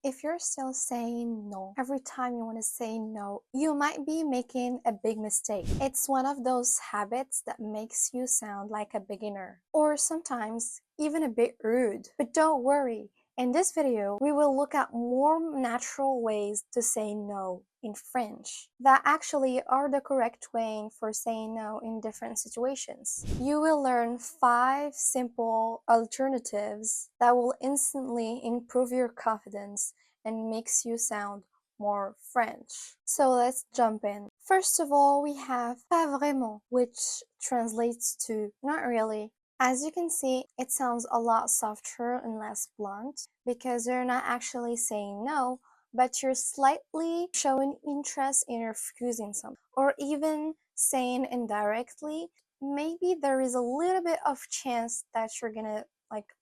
If you're still saying no every time you want to say no, you might be making a big mistake. It's one of those habits that makes you sound like a beginner, or sometimes even a bit rude. But don't worry, in this video, we will look at more natural ways to say no in French that actually are the correct way for saying no in different situations. You will learn 5 simple alternatives that will instantly improve your confidence and makes you sound more French. So let's jump in. First of all, we have pas vraiment, which translates to not really. As you can see, it sounds a lot softer and less blunt because you're not actually saying no, but you're slightly showing interest in refusing something, or even saying indirectly, maybe there is a little bit of chance that you're gonna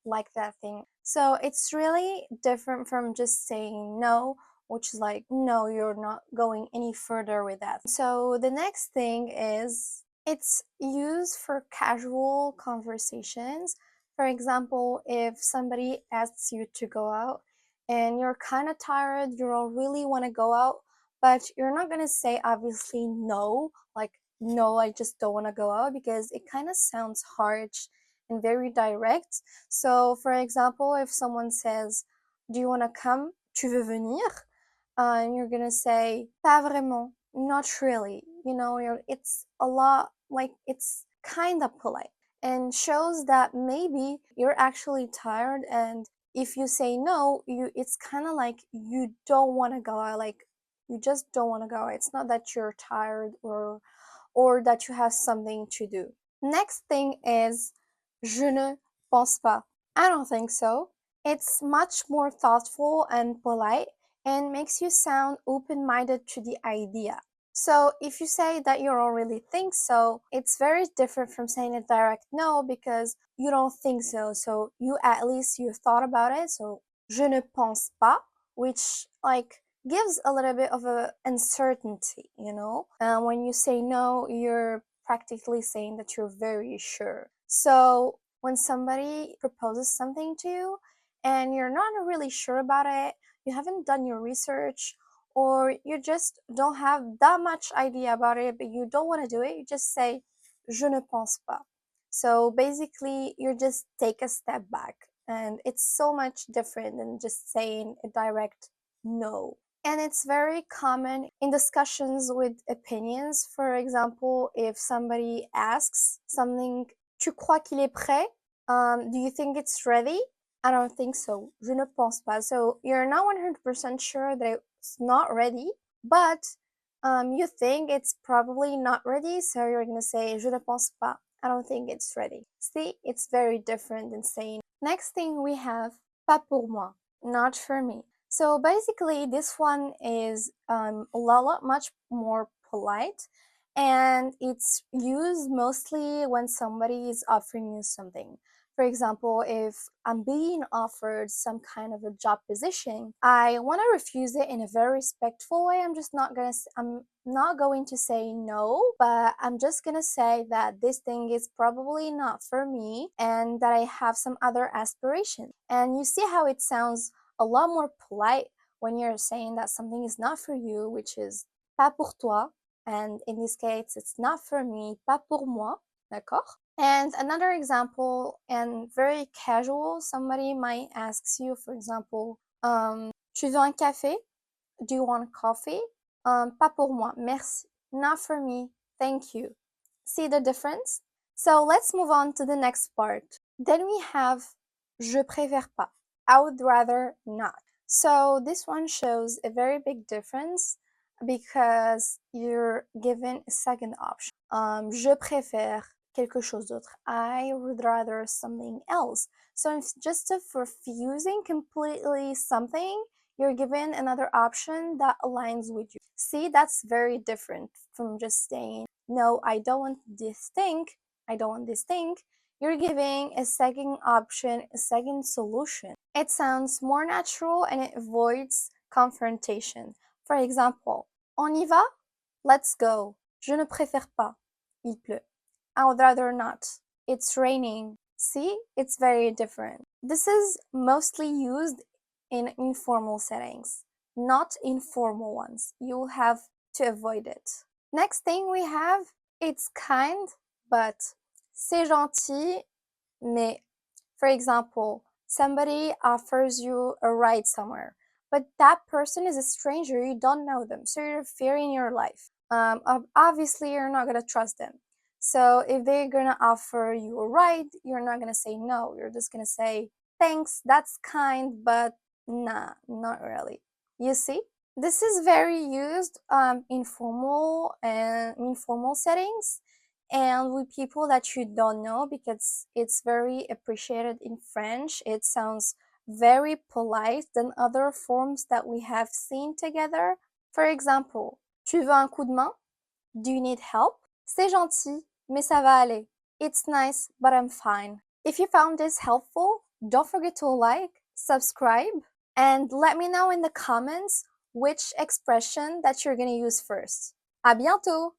like that thing. So it's really different from just saying no, which is like, no, you're not going any further with that. So the next thing is it's used for casual conversations. For example, if somebody asks you to go out and you're kind of tired, you don't really want to go out, but you're not going to say obviously no, like no, I just don't want to go out, because it kind of sounds harsh and very direct. So for example, if someone says, do you want to come? Tu veux venir? And you're gonna say, pas vraiment, not really. You know, it's a lot, like, it's kind of polite and shows that maybe you're actually tired, and if you say no, it's kind of like you don't want to go out, like you just don't want to go out. It's not that you're tired or that you have something to do. Next thing is je ne pense pas. I don't think so. It's much more thoughtful and polite and makes you sound open-minded to the idea. So if you say that you don't really think so, it's very different from saying a direct no, because you don't think so. So you at least you thought about it. So je ne pense pas, which like gives a little bit of a uncertainty, you know? When you say no, you're practically saying that you're very sure. So when somebody proposes something to you and you're not really sure about it, you haven't done your research, or you just don't have that much idea about it, but you don't want to do it, you just say, je ne pense pas. So basically, you just take a step back, and it's so much different than just saying a direct no. And it's very common in discussions with opinions. For example, if somebody asks something, tu crois qu'il est prêt? Do you think it's ready? I don't think so. Je ne pense pas. So you're not 100% sure that it's not ready, but you think it's probably not ready, so you're gonna say je ne pense pas. I don't think it's ready. See, it's very different than saying. Next thing we have pas pour moi, not for me. So basically, this one is a lot much more polite, and it's used mostly when somebody is offering you something. For example, if I'm being offered some kind of a job position, I want to refuse it in a very respectful way. I'm not going to say no, but I'm just gonna say that this thing is probably not for me and that I have some other aspirations. And you see how it sounds a lot more polite when you're saying that something is not for you, which is pas pour toi. And in this case, it's not for me, pas pour moi. D'accord? And another example, and very casual, somebody might ask you, for example, tu veux un café? Do you want coffee? Pas pour moi, merci. Not for me, thank you. See the difference? So let's move on to the next part. Then we have je préfère pas. I would rather not. So this one shows a very big difference because you're given a second option. Je préfère quelque chose d'autre. I would rather something else. So just for refusing completely something, you're given another option that aligns with you. See, that's very different from just saying, no, I don't want this thing, I don't want this thing. You're giving a second option, a second solution. It sounds more natural and it avoids confrontation. For example, on y va? Let's go. Je ne préfère pas. Il pleut. I would rather not. It's raining. See, it's very different. This is mostly used in informal settings, not informal ones. You'll have to avoid it. Next thing we have, it's kind, but c'est gentil, mais for example, somebody offers you a ride somewhere, but that person is a stranger, you don't know them, so you're fearing your life. Obviously, you're not gonna trust them. So if they're gonna offer you a ride, you're not gonna say no. You're just gonna say, thanks, that's kind, but nah, not really. You see? This is very used in formal and informal settings and with people that you don't know because it's very appreciated in French. It sounds very polite than other forms that we have seen together. For example, tu veux un coup de main? Do you need help? C'est gentil, mais ça va aller. It's nice, but I'm fine. If you found this helpful, don't forget to like, subscribe, and let me know in the comments which expression that you're gonna use first. À bientôt!